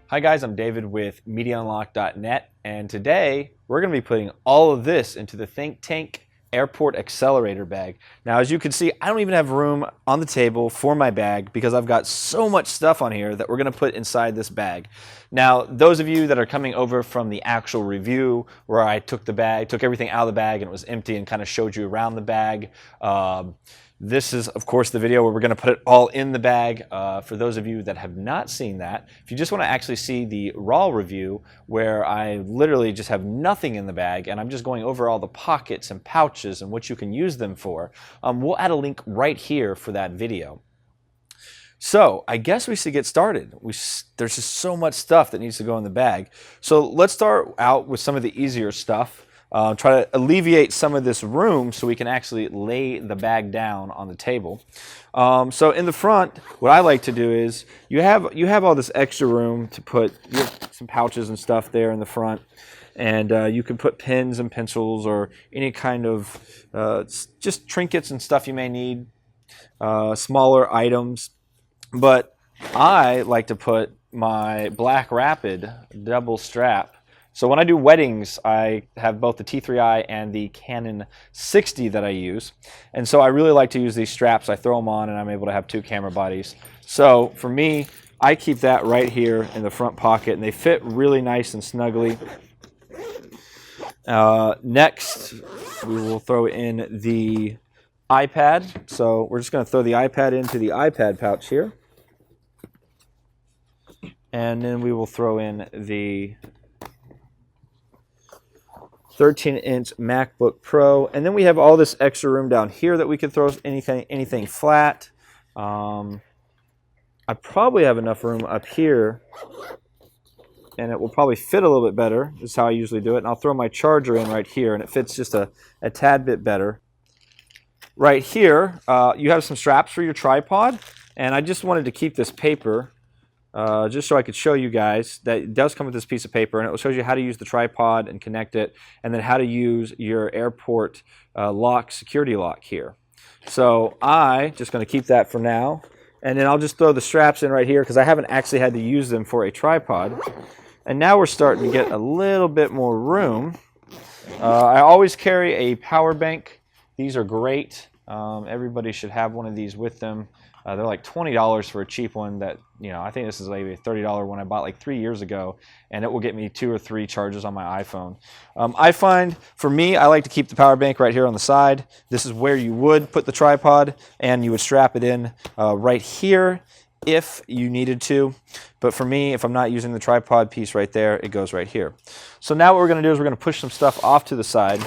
Hi guys, I'm David with MediaUnlock.net, and today we're going to be putting all of this into the Think Tank Airport Accelerator bag. Now, as you can see, I don't even have room on the table for my bag because I've got so much stuff on here that we're going to put inside this bag. Now, those of you that are coming over from the actual review where I took everything out of the bag and it was empty and kind of showed you around the bag, this is, of course, the video where we're going to put it all in the bag. For those of you that have not seen that, if you just want to actually see the raw review where I literally just have nothing in the bag and I'm just going over all the pockets and pouches and what you can use them for, we'll add a link right here for that video. So I guess we should get started. There's just so much stuff that needs to go in the bag. So let's start out with some of the easier stuff. Try to alleviate some of this room so we can actually lay the bag down on the table. So in the front, what I like to do is you have all this extra room to put some pouches and stuff there in the front, and you can put pens and pencils or any kind of just trinkets and stuff you may need, smaller items. But I like to put my Black Rapid double strap. So when I do weddings, I have both the T3i and the Canon 60 that I use. And so I really like to use these straps. I throw them on and I'm able to have two camera bodies. So for me, I keep that right here in the front pocket and they fit really nice and snugly. Next, we will throw in the iPad. So we're just going to throw the iPad into the iPad pouch here. And then we will throw in the 13-inch MacBook Pro, and then we have all this extra room down here that we could throw anything flat. I probably have enough room up here, and it will probably fit a little bit better. This is how I usually do it, and I'll throw my charger in right here, and it fits just a tad bit better. Right here, you have some straps for your tripod, and I just wanted to keep this paper just so I could show you guys that it does come with this piece of paper, and it shows you how to use the tripod and connect it, and then how to use your airport security lock here. So I'm just going to keep that for now, and then I'll just throw the straps in right here because I haven't actually had to use them for a tripod. And now we're starting to get a little bit more room. I always carry a power bank. These are great. Everybody should have one of these with them. They're like $20 for a cheap one that, I think this is maybe a $30 one I bought like 3 years ago, and it will get me 2 or 3 charges on my iPhone. I find, for me, I like to keep the power bank right here on the side. This is where you would put the tripod, and you would strap it in right here if you needed to. But for me, if I'm not using the tripod piece right there, it goes right here. So now what we're going to do is we're going to push some stuff off to the side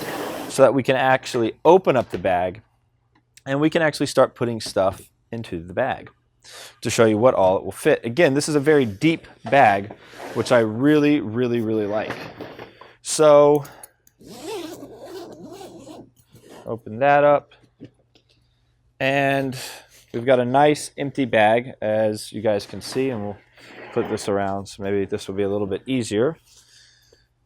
so that we can actually open up the bag, and we can actually start putting stuff into the bag to show you what all it will fit. Again, this is a very deep bag, which I really, really, really like. So open that up, and we've got a nice empty bag, as you guys can see, and we'll put this around so maybe this will be a little bit easier.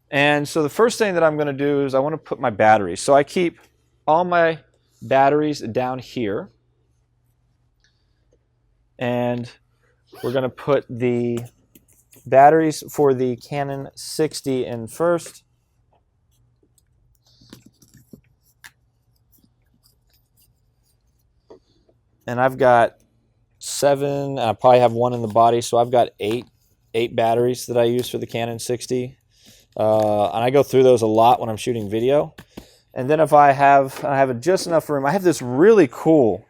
And so the first thing that I'm going to do is I want to put my batteries. So I keep all my batteries down here. And we're going to put the batteries for the Canon 60 in first. And I've got 7, I probably have 1 in the body, so I've got 8 batteries that I use for the Canon 60. And I go through those a lot when I'm shooting video. And then if I have just enough room, I have this really cool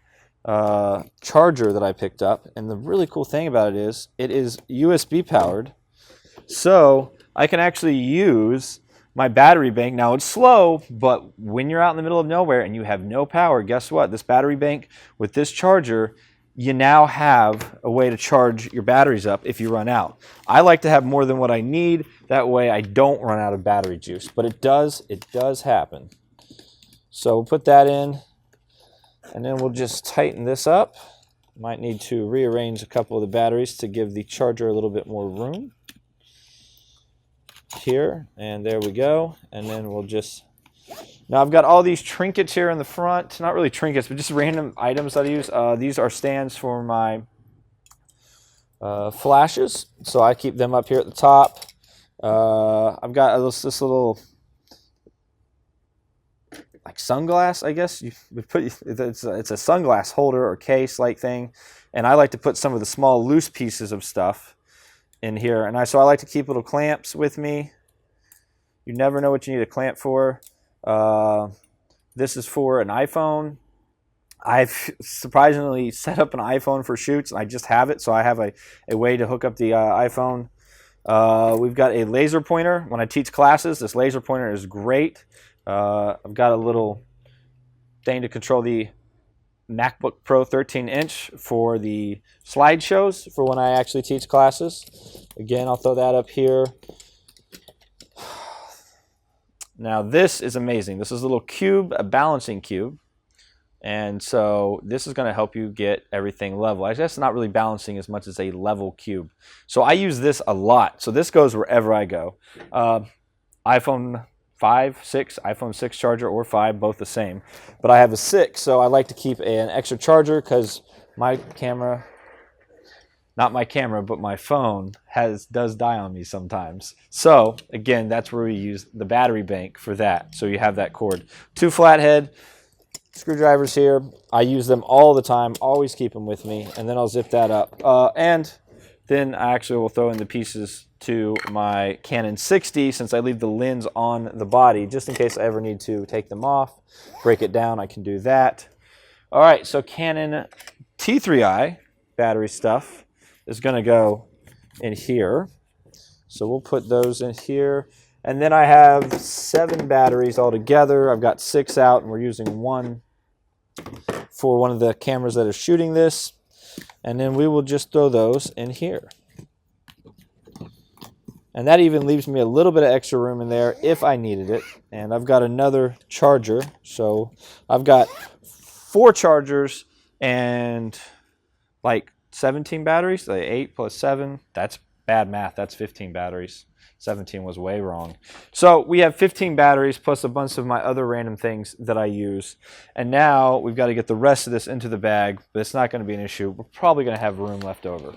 charger that I picked up, and the really cool thing about it is USB powered, so I can actually use my battery bank. Now it's slow, but when you're out in the middle of nowhere and you have no power, guess what? This battery bank with this charger, you now have a way to charge your batteries up if you run out. I like to have more than what I need, that way I don't run out of battery juice, but it does happen. So we'll put that in. And then we'll just tighten this up. Might need to rearrange a couple of the batteries to give the charger a little bit more room. Here, and there we go. And then we'll just... Now I've got all these trinkets here in the front. Not really trinkets, but just random items that I use. These are stands for my flashes, so I keep them up here at the top. I've got this little like sunglass, I guess you would put. It's a sunglass holder or case like thing, and I like to put some of the small loose pieces of stuff in here. And so I like to keep little clamps with me. You never know what you need a clamp for. This is for an iPhone. I've surprisingly set up an iPhone for shoots, and I just have it, so I have a way to hook up the iPhone. We've got a laser pointer. When I teach classes, this laser pointer is great. I've got a little thing to control the MacBook Pro 13-inch for the slideshows for when I actually teach classes. Again, I'll throw that up here. Now this is amazing. This is a little cube, a balancing cube. And so this is going to help you get everything level. I guess it's not really balancing as much as a level cube. So I use this a lot. So this goes wherever I go. iPhone 5, 6, iPhone 6 charger or 5, both the same. But I have a 6, so I like to keep an extra charger because my camera, not my camera, but my phone does die on me sometimes. So again, that's where we use the battery bank for that. So you have that cord. 2 flathead screwdrivers here. I use them all the time, always keep them with me, and then I'll zip that up. And then I actually will throw in the pieces to my Canon 60 since I leave the lens on the body just in case I ever need to take them off, break it down, I can do that. All right, so Canon T3i battery stuff is going to go in here. So we'll put those in here. And then I have 7 batteries altogether. I've got 6 out, and we're using 1 for one of the cameras that are shooting this. And then we will just throw those in here. And that even leaves me a little bit of extra room in there if I needed it. And I've got another charger. So I've got 4 chargers and like 17 batteries. Like 8 plus 7. That's bad math. That's 15 batteries. 17 was way wrong. So we have 15 batteries plus a bunch of my other random things that I use. And now we've got to get the rest of this into the bag, but it's not going to be an issue. We're probably going to have room left over.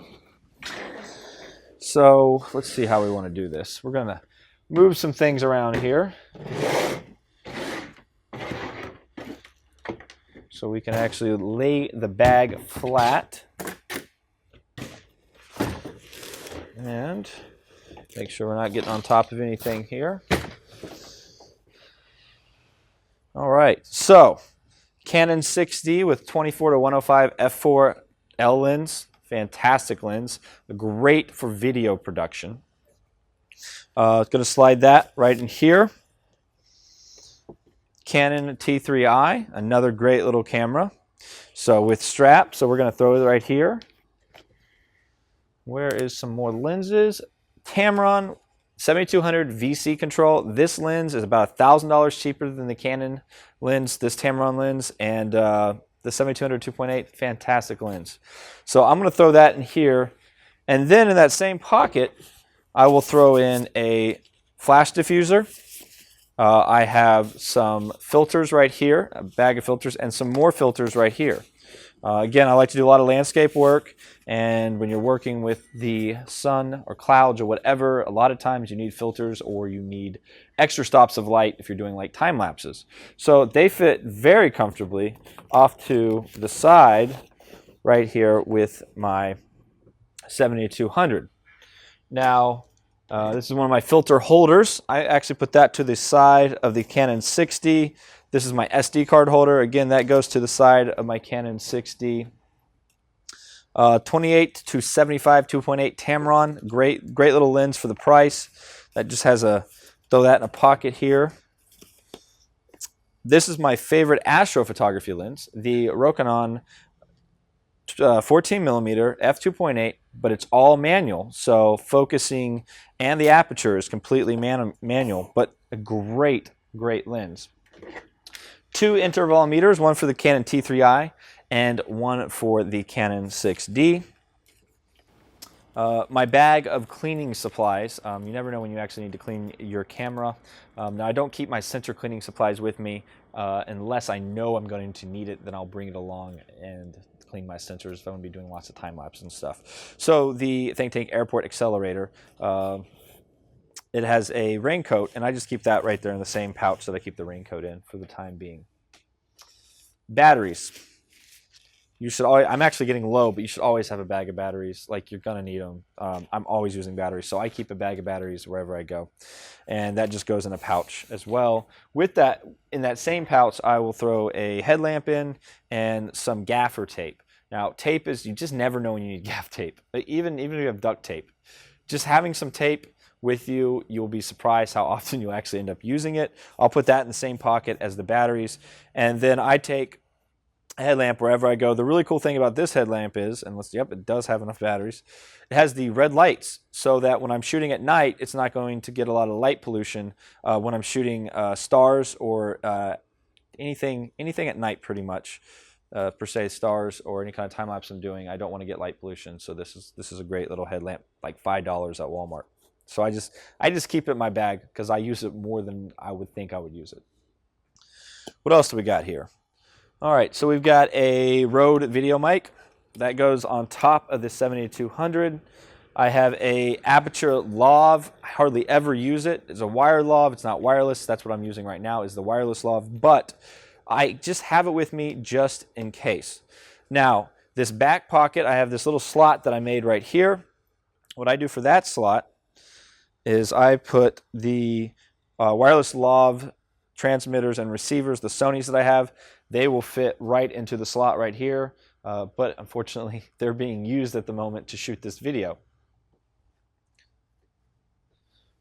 So let's see how we want to do this. We're going to move some things around here so we can actually lay the bag flat. And make sure we're not getting on top of anything here. All right, so Canon 6D with 24-105 f4L lens, fantastic lens, great for video production. Going to slide that right in here. Canon T3i, another great little camera. So with strap, so we're going to throw it right here. Where is some more lenses? Tamron 7200 VC control. This lens is about $1,000 cheaper than the Canon lens, this Tamron lens, and the 7200 2.8, fantastic lens. So I'm going to throw that in here, and then in that same pocket, I will throw in a flash diffuser. I have some filters right here, a bag of filters, and some more filters right here. Again, I like to do a lot of landscape work, and when you're working with the sun or clouds or whatever, a lot of times you need filters or you need extra stops of light if you're doing like time lapses. So they fit very comfortably off to the side right here with my 7200. Now, this is one of my filter holders. I actually put that to the side of the Canon 6D. This is my SD card holder. Again, that goes to the side of my Canon 6D. 28-75 2.8 Tamron. Great little lens for the price. That just has throw that in a pocket here. This is my favorite astrophotography lens, the Rokinon 14mm f2.8, but it's all manual. So focusing and the aperture is completely manual, but a great lens. 2 intervalometers, one for the Canon T3i and one for the Canon 6D. My bag of cleaning supplies. You never know when you actually need to clean your camera. Now I don't keep my sensor cleaning supplies with me unless I know I'm going to need it, then I'll bring it along and clean clean my sensors if I'm going to be doing lots of time lapse and stuff. So the Think Tank Airport Accelerator, it has a raincoat, and I just keep that right there in the same pouch that I keep the raincoat in for the time being. Batteries. You should always, I'm actually getting low, but you should always have a bag of batteries. Like, you're going to need them. I'm always using batteries, so I keep a bag of batteries wherever I go. And that just goes in a pouch as well. With that, in that same pouch, I will throw a headlamp in and some gaffer tape. Now, tape is, you just never know when you need gaff tape. Even if you have duct tape. Just having some tape with you, you'll be surprised how often you'll actually end up using it. I'll put that in the same pocket as the batteries. And then I take a headlamp wherever I go. The really cool thing about this headlamp is, and yep, it does have enough batteries. It has the red lights so that when I'm shooting at night, it's not going to get a lot of light pollution when I'm shooting stars or anything at night, pretty much. Per se, stars or any kind of time lapse I'm doing, I don't want to get light pollution. So this is a great little headlamp, like $5 at Walmart. So I just keep it in my bag because I use it more than I would think I would use it. What else do we got here? All right, so we've got a Rode video mic that goes on top of the 7200. I have a Aperture Lav. I hardly ever use it. It's a wired lav. It's not wireless. That's what I'm using right now, is the wireless lav. But I just have it with me just in case. Now, this back pocket, I have this little slot that I made right here. What I do for that slot is I put the wireless lav transmitters and receivers, the Sonys that I have. They will fit right into the slot right here, but unfortunately, they're being used at the moment to shoot this video.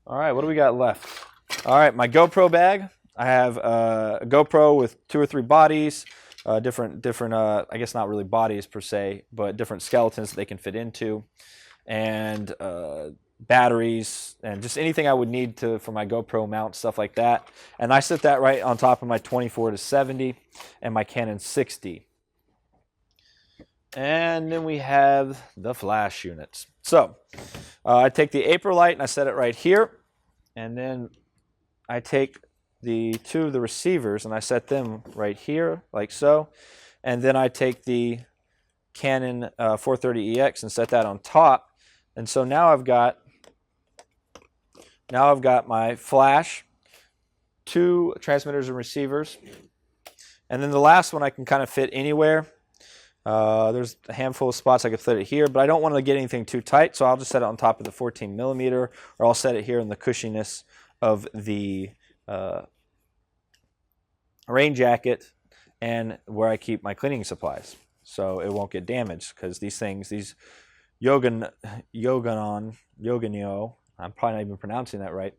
All right, what do we got left? All right, my GoPro bag. I have a GoPro with 2 or 3 bodies, different I guess not really bodies per se, but different skeletons that they can fit into, and batteries, and just anything I would need for my GoPro mount, stuff like that. And I set that right on top of my 24-70 and my Canon 60. And then we have the flash units. So I take the Aper light and I set it right here, and then I take the 2 of the receivers and I set them right here, like so. And then I take the Canon 430EX and set that on top. And so now I've got my flash, 2 transmitters and receivers, and then the last one I can kind of fit anywhere. There's a handful of spots I could fit it here, but I don't want to get anything too tight, so I'll just set it on top of the 14mm, or I'll set it here in the cushiness of the rain jacket and where I keep my cleaning supplies, so it won't get damaged, because these Yoganyo, I'm probably not even pronouncing that right.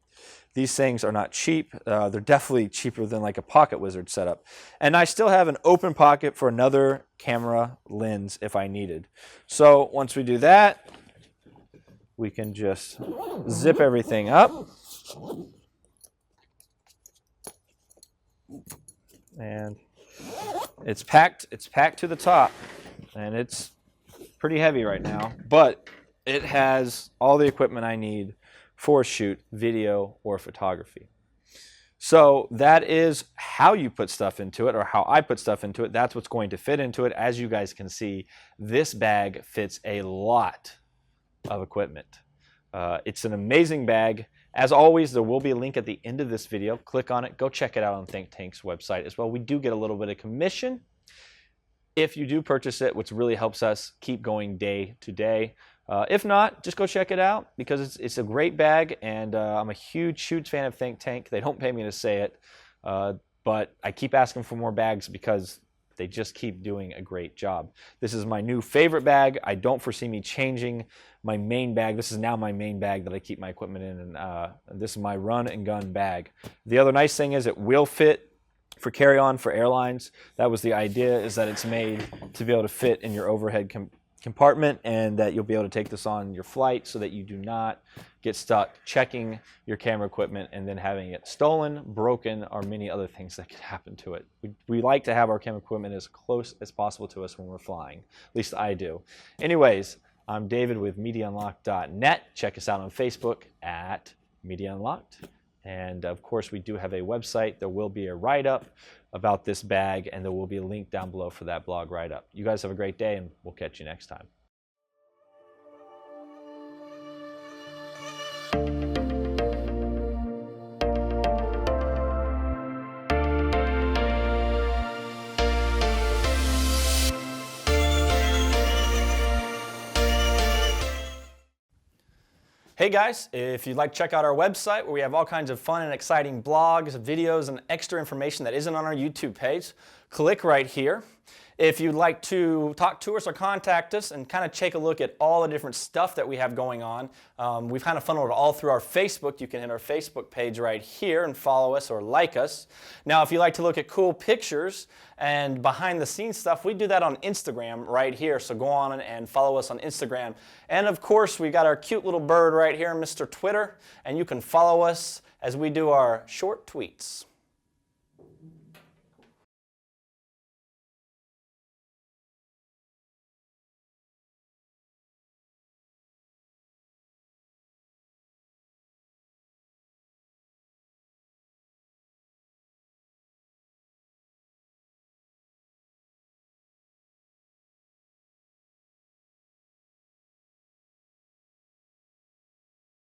These things are not cheap. They're definitely cheaper than like a Pocket Wizard setup. And I still have an open pocket for another camera lens if I needed. So once we do that, we can just zip everything up. And it's packed to the top. And it's pretty heavy right now, but it has all the equipment I need for shoot, video, or photography. So that is how you put stuff into it, or how I put stuff into it. That's what's going to fit into it. As you guys can see, this bag fits a lot of equipment. It's an amazing bag. As always, there will be a link at the end of this video. Click on it. Go check it out on Think Tank's website as well. We do get a little bit of commission if you do purchase it, which really helps us keep going day to day. If not, just go check it out, because it's a great bag, and I'm a huge fan of Think Tank. They don't pay me to say it, but I keep asking for more bags because they just keep doing a great job. This is my new favorite bag. I don't foresee me changing my main bag. This is now my main bag that I keep my equipment in, and this is my run and gun bag. The other nice thing is it will fit for carry-on for airlines. That was the idea, is that it's made to be able to fit in your overhead compartment, and that you'll be able to take this on your flight so that you do not get stuck checking your camera equipment and then having it stolen, broken, or many other things that could happen to it. We like to have our camera equipment as close as possible to us when we're flying. At least I do. Anyways, I'm David with MediaUnlocked.net. Check us out on Facebook at Media Unlocked. And of course, we do have a website. There will be a write-up about this bag, and there will be a link down below for that blog write-up. You guys have a great day, and we'll catch you next time. Hey guys, if you'd like to check out our website where we have all kinds of fun and exciting blogs, videos, and extra information that isn't on our YouTube page, click right here. If you'd like to talk to us or contact us and kind of take a look at all the different stuff that we have going on, we've kind of funneled it all through our Facebook. You can hit our Facebook page right here and follow us or like us. Now, if you like to look at cool pictures and behind the scenes stuff, we do that on Instagram right here. So go on and follow us on Instagram. And of course, we got our cute little bird right here, Mr. Twitter, and you can follow us as we do our short tweets.